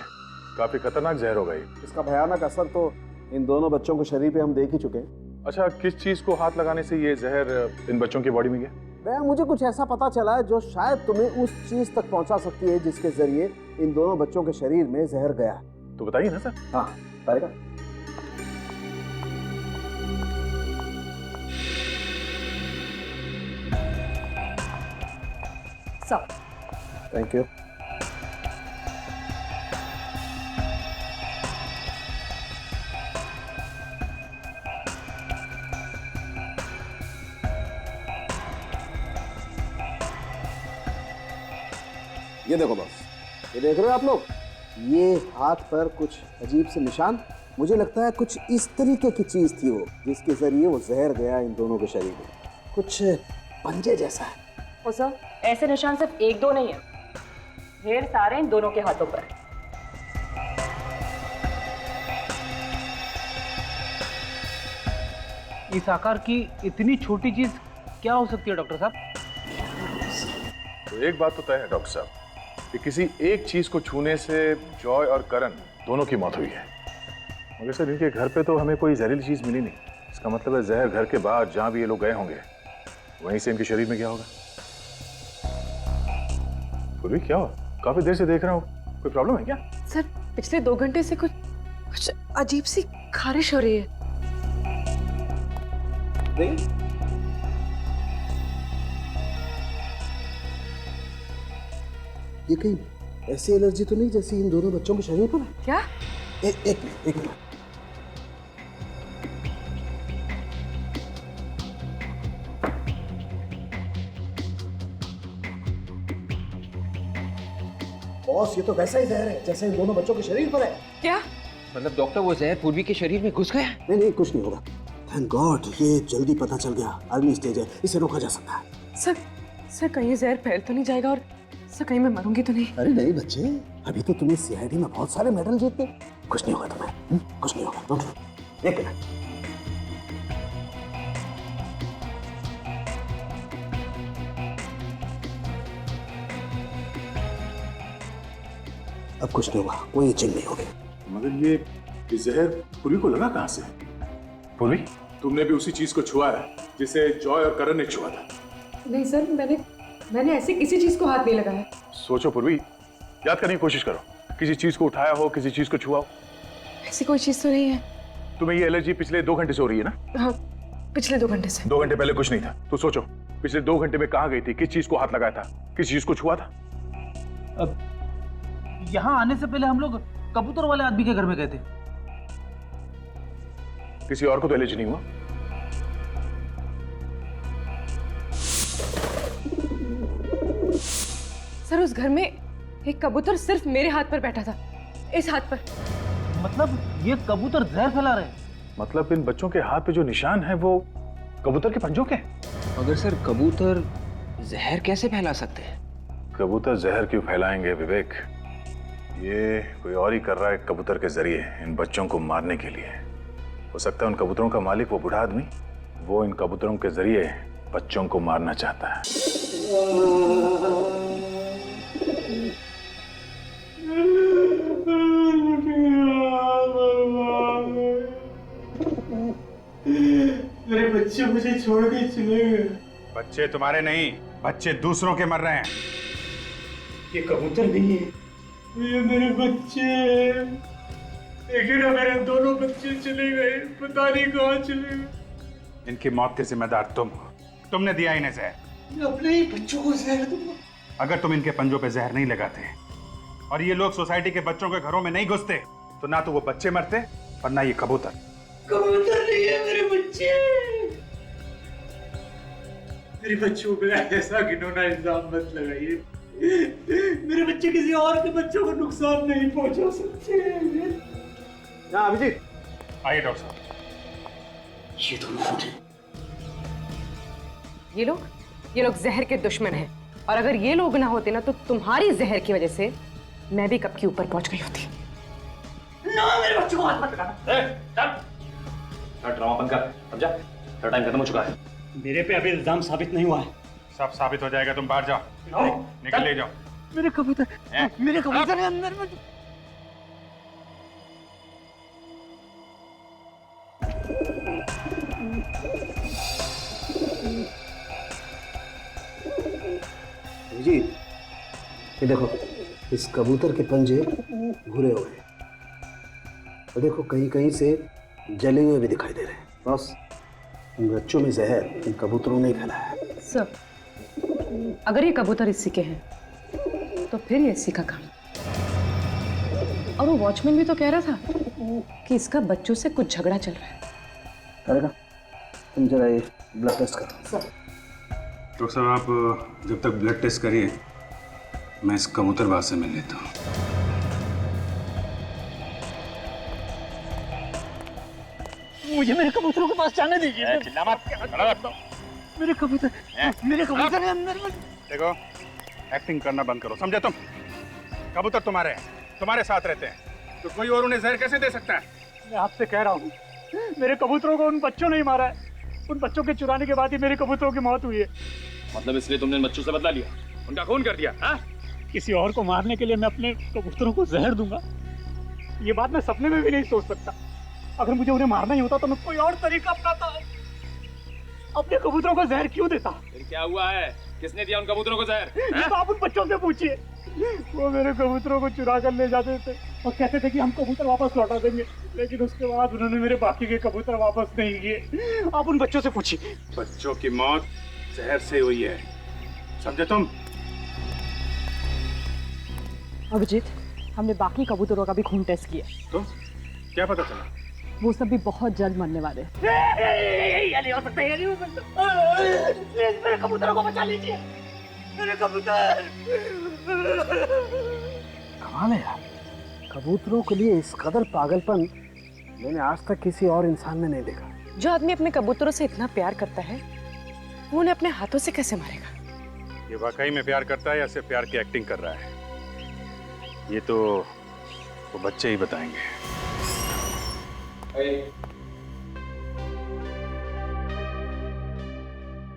काफी खतरनाक जहर होगा ये।
इसका भयानक असर तो इन दोनों बच्चों के शरीर पे हम देख ही चुके हैं।
अच्छा, किस चीज को हाथ लगाने से ये जहर इन बच्चों की बॉडी में गया?
भैया मुझे कुछ ऐसा पता चला है जो शायद तुम्हें उस चीज तक पहुंचा सकती है जिसके जरिए इन दोनों बच्चों के शरीर में जहर गया।
तो बताइए ना सर।
हाँ बताएगा।
Sir
thank you. ये देखो बॉस, ये देख रहे हो आप लोग, ये हाथ पर कुछ अजीब से निशान। मुझे लगता है कुछ इस तरीके की चीज थी वो, जिसके जरिए वो जहर गया इन दोनों के शरीर में। कुछ पंजे जैसा है।
ओ सर, ऐसे निशान सिर्फ 1-2 नहीं है, ढेर सारे इन दोनों के हाथों पर है।
इस आकार की इतनी छोटी चीज क्या हो सकती है डॉक्टर साहब?
तो एक बात तो तय है डॉक्टर साहब कि किसी एक चीज को छूने से जॉय और करण दोनों की मौत हुई है। मगर सर इनके घर पे तो हमें कोई जहरीली चीज मिली नहीं। इसका मतलब है जहर घर के बाहर जहां भी ये लोग गए होंगे वहीं से इनके शरीर में गया होगा। पूर्वी क्या हुआ? काफी देर से देख रहा हूँ, कोई प्रॉब्लम है क्या?
सर पिछले 2 घंटे से कुछ अजीब सी खारिश हो रही है।
ये कहीं ऐसी एलर्जी तो नहीं जैसी इन दोनों बच्चों के शरीर पर है?
क्या?
एक मिनट। बॉस, ये तो वैसा ही जहर है जैसे इन दोनों बच्चों के शरीर पर है।
क्या?
मतलब डॉक्टर वो जहर पूर्वी के शरीर में घुस गया?
नहीं, कुछ नहीं होगा। थैंक गॉड, ये जल्दी पता चल गया। अर्ली स्टेज है, इसे रोका जा सकता है।
सर कहीं जहर फैल तो नहीं जाएगा और सर कहीं मैं मरूंगी तो नहीं?
अरे नहीं बच्चे, अभी तो तुम्हें सीआईडी में बहुत सारे मेडल जीते। कुछ नहीं होगा तुम्हें, कुछ नहीं होगा। Don't worry. एक मिनट। अब कुछ नहीं होगा, कोई इचिंग नहीं होगी।
मगर ये जहर पूर्वी को लगा कहाँ से? पूर्वी, तुमने भी उसी चीज को छुआ है जिसे जॉय और करण ने छुआ था।
नहीं सर, मैंने ऐसे किसी चीज को हाथ नहीं लगाया।
सोचो पूर्वी, याद करने की कोशिश करो। किसी चीज को उठाया हो, किसी चीज को छुआ हो।
ऐसी कोई चीज तो नहीं है।
तुम्हें ये एलर्जी पिछले 2 घंटे से हो रही है ना?
हाँ, पिछले 2 घंटे से।
2 घंटे पहले कुछ नहीं था। तो सोचो, पिछले 2 घंटे में कहाँ गई थी, किस चीज को हाथ लगाया था, किस चीज को छुआ था?
अब यहाँ आने से पहले हम लोग कबूतर वाले आदमी के घर में गए थे।
किसी और को तो एलर्जी नहीं हुआ?
सर उस घर में एक कबूतर सिर्फ मेरे हाथ पर बैठा था, इस हाथ पर।
मतलब ये कबूतर जहर फैला रहे हैं?
मतलब इन बच्चों के हाथ पे जो निशान है वो कबूतर के पंजों के?
मगर सर कबूतर जहर कैसे फैला सकते हैं?
कबूतर जहर क्यों फैलाएंगे विवेक? ये कोई और ही कर रहा है कबूतर के जरिए इन बच्चों को मारने के लिए। हो सकता है उन कबूतरों का मालिक, वो बूढ़ा आदमी, वो इन कबूतरों के जरिए बच्चों को मारना चाहता है।
मेरे बच्चे मुझे छोड़ के चले गए।
बच्चे तुम्हारे नहीं, बच्चे दूसरों के मर रहे हैं।
ये कबूतर नहीं है, ये मेरे बच्चे। लेकिन मेरे दोनों बच्चे चले गए, पता नहीं कहाँ चले गए।
इनकी मौत के जिम्मेदार तुम हो। तुमने दिया इन्हें जहर।
मैं अपने ही बच्चों को जहर दूंगा।
अगर तुम इनके पंजों पे जहर नहीं लगाते और ये लोग सोसाइटी के बच्चों के घरों में नहीं घुसते तो ना तो वो बच्चे मरते और ना ये कबूतर।
कबूतर नहीं है मेरे बच्चे। मेरे बच्चों पे ऐसा घिनौना इल्जाम मत लगाइए। मेरे बच्चे किसी और के बच्चों को नुकसान नहीं पहुंचा सकते।
अभिजीत, आइए डॉक्टर साहब।
ये दोनों
ये लोग जहर के दुश्मन हैं और अगर ये लोग ना होते ना तो तुम्हारी जहर की वजह से मैं भी कब की ऊपर पहुंच गई होती।
ना मेरे बच्चों को हाथ मत लगाना।
ड्रामा बंद कर, समझा? तेरा टाइम खत्म हो चुका है।
मेरे पे अभी इल्जाम साबित नहीं हुआ है।
सब साबित हो जाएगा, तुम बाहर जाओ। निकल ले जाओ।
मेरे कबूतर है अंदर में।
जी, ये देखो, इस कबूतर के पंजे भूरे हो गए और देखो कहीं कहीं से जले हुए भी दिखाई दे रहे हैं। बस इन बच्चों में जहर इन कबूतरों ने फैलाया है।
सर, अगर ये कबूतर इसी के हैं तो फिर ये इसी का काम। और वो वॉचमैन भी तो कह रहा था कि इसका बच्चों से कुछ झगड़ा चल रहा है।
करेगा, तुम जरा ये ब्लड टेस्ट करो।
डॉक्टर साहब, आप जब तक ब्लड टेस्ट करिए मैं इस कबूतरबाज से मिल लेता हूँ।
मुझे मेरे कबूतरों के पास जाने दीजिए। चिल्ला मत। मेरे कबूतर है अंदर में।
देखो, एक्टिंग करना बंद करो, समझे तुम? कबूतर तुम्हारे हैं, तुम्हारे साथ रहते हैं, तो कोई और उन्हें जहर कैसे दे सकता है?
मैं आपसे कह रहा हूँ, मेरे कबूतरों को उन बच्चों ने ही मारा है। उन बच्चों के चुराने के बाद ही मेरे कबूतरों की मौत हुई है।
मतलब इसलिए तुमने इन बच्चों से बदला लिया, उनका खून कर दिया? हाँ?
किसी और को मारने के लिए मैं अपने कबूतरों को जहर दूंगा, ये बात मैं सपने में भी नहीं सोच सकता। अगर मुझे उन्हें मारना ही होता तो मैं कोई और तरीका अपनाता। अपने कबूतरों को जहर क्यों देता?
फिर क्या हुआ है? किसने दिया उन कबूतरों को जहर?
ये तो आप उन बच्चों से पूछिए। वो मेरे कबूतरों को चुरा कर ले जाते थे और कहते थे कि हम कबूतर वापस लौटा देंगे, लेकिन उसके बाद उन्होंने मेरे बाकी के कबूतर वापस नहीं किए। आप उन बच्चों से पूछिए।
बच्चों की मौत जहर से हुई है, समझे तुम?
अभिजीत, हमने बाकी कबूतरों का भी खून टेस्ट किया।
तो क्या पता चला?
वो सब भी बहुत जल्द मरने वाले हैं।
ये नहीं हो सकता, ये नहीं हो सकता। प्लीज मेरे कबूतरों को बचा लीजिए, मेरे कबूतर।
कमाल है यार, कबूतरों के लिए इस कदर पागलपन मैंने आज तक किसी और इंसान में नहीं देखा।
जो आदमी अपने कबूतरों से इतना प्यार करता है, वो उन्हें अपने हाथों से कैसे मारेगा?
ये वाकई में प्यार करता है या सिर्फ प्यार की एक्टिंग कर रहा है, ये तो वो बच्चे ही बताएंगे।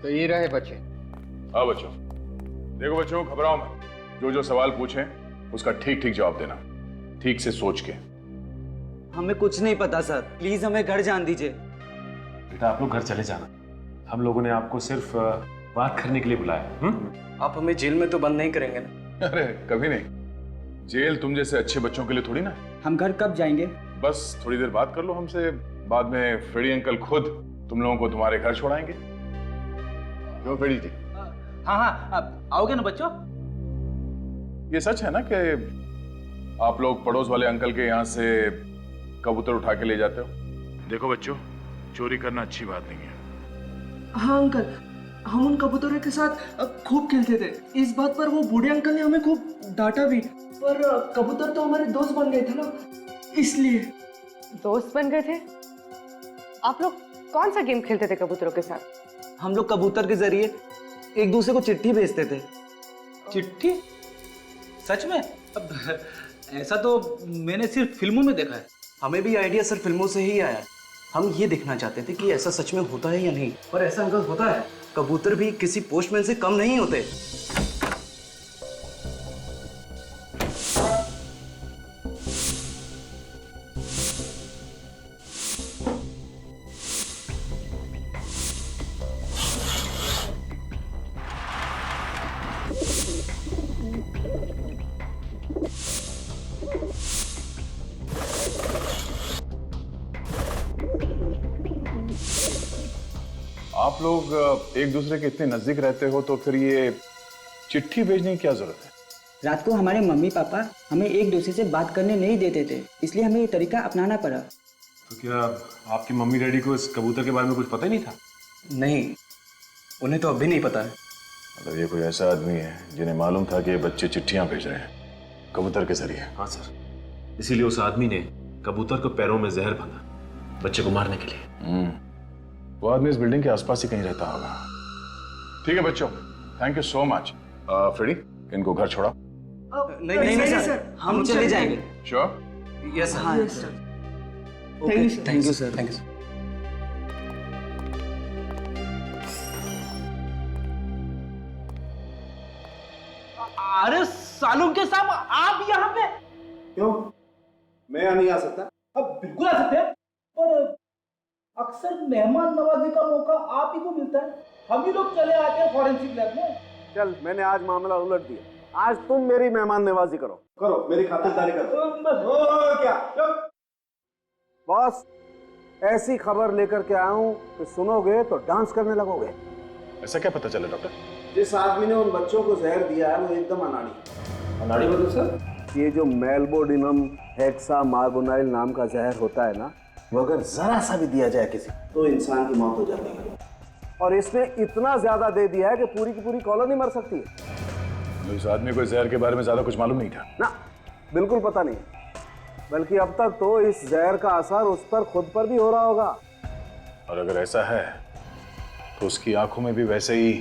तो ये रहे बच्चे।
हाँ बच्चों, देखो बच्चों, घबराओ मत। जो जो सवाल पूछें उसका ठीक ठीक जवाब देना, ठीक से सोच के।
हमें कुछ नहीं पता सर, प्लीज हमें घर जान दीजिए।
बेटा आप लोग घर चले जाना, हम लोगों ने आपको सिर्फ बात करने के लिए बुलाया।
आप हमें जेल में तो बंद नहीं करेंगे ना?
अरे कभी नहीं, जेल तुम जैसे अच्छे बच्चों के लिए थोड़ी ना।
हम घर कब जाएंगे?
बस थोड़ी देर बात कर लो हमसे, बाद में फ्रेडी अंकल खुद तुम लोगों को तुम्हारे घर छोड़ाएंगे। क्यों फ्रेडी जी?
हाँ हाँ, आओगे ना बच्चों?
ये सच है ना कि आप लोग पड़ोस वाले अंकल के यहाँ से कबूतर उठा के ले जाते हो? देखो बच्चों, चोरी करना अच्छी बात नहीं है।
हाँ अंकल, हम उन कबूतरों के साथ खूब खेलते थे। इस बात पर वो बूढ़े अंकल ने हमें खूब डांटा भी, पर कबूतर तो हमारे दोस्त बन गए थे ना, इसलिए।
दोस्त बन गए थे? आप लोग कौन सा गेम खेलते थे कबूतरों के साथ?
हम लोग कबूतर के जरिए एक दूसरे को चिट्ठी भेजते थे।
चिट्ठी? सच में? अब ऐसा तो मैंने सिर्फ फिल्मों में देखा है।
हमें भी आइडिया सर फिल्मों से ही आया। हम ये देखना चाहते थे कि ऐसा सच में होता है या नहीं। पर ऐसा अंकल होता है, कबूतर भी किसी पोस्टमैन से कम नहीं होते।
आप लोग एक दूसरे के इतने नजदीक रहते हो तो फिर ये चिट्ठी भेजने की क्या जरूरत है?
रात को हमारे मम्मी पापा हमें एक दूसरे से बात करने नहीं देते थे, इसलिए हमें ये तरीका अपनाना पड़ा।
तो क्या आपकी मम्मी डैडी को इस कबूतर के बारे में कुछ पता ही नहीं था?
नहीं, उन्हें तो अब भी नहीं पता है।
मतलब ये कोई ऐसा आदमी है जिन्हें मालूम था कि ये बच्चे चिट्ठियां भेज रहे हैं कबूतर के जरिए?
हाँ सर, इसीलिए उस आदमी ने कबूतर को पैरों में जहर बांधा, बच्चे को मारने के लिए।
वो आदमी इस बिल्डिंग के आसपास ही कहीं रहता होगा। ठीक है बच्चों, thank you so much. Freddy, इनको घर छोड़ा।
नहीं सर, हम चले जाएंगे।
श्योर?
यस हाँ sir. Thank you sir. Thank you sir.
अरे सालून के साहब, आप यहाँ पे?
क्यों, मैं यहाँ नहीं आ सकता?
अब बिल्कुल आ सकते हैं, पर अक्सर मेहमान नवाजी का मौका आप ही को मिलता है। हम ही लोग चले आते हैं फॉरेंसिक लैब में।
चल, मैंने आज मामला उलट दिया। आज तुम मेरी मेहमान नवाजी करो, मेरी खातिरदारी करो। क्या बॉस, ऐसी खबर लेकर के आया हूं कि सुनोगे तो डांस करने लगोगे।
ऐसा क्या पता चला डॉक्टर?
जिस आदमी ने उन बच्चों को जहर दिया है वो एकदम अनाड़ी। अनाड़ी मतलब सर? ये जो मेलबोडिनम हेक्सा मार्बोनाइल नाम का जहर होता है ना, वो अगर जरा सा भी दिया जाए किसी तो इंसान की मौत हो जाती है। और इसने इतना ज्यादा दे दिया है कि पूरी की पूरी कॉलोनी मर सकती है।
इस आदमी को जहर के बारे में ज्यादा कुछ मालूम नहीं था
ना? बिल्कुल पता नहीं, बल्कि अब तक तो इस जहर का असर उस पर खुद पर भी हो रहा होगा।
और अगर ऐसा है तो उसकी आंखों में भी वैसे ही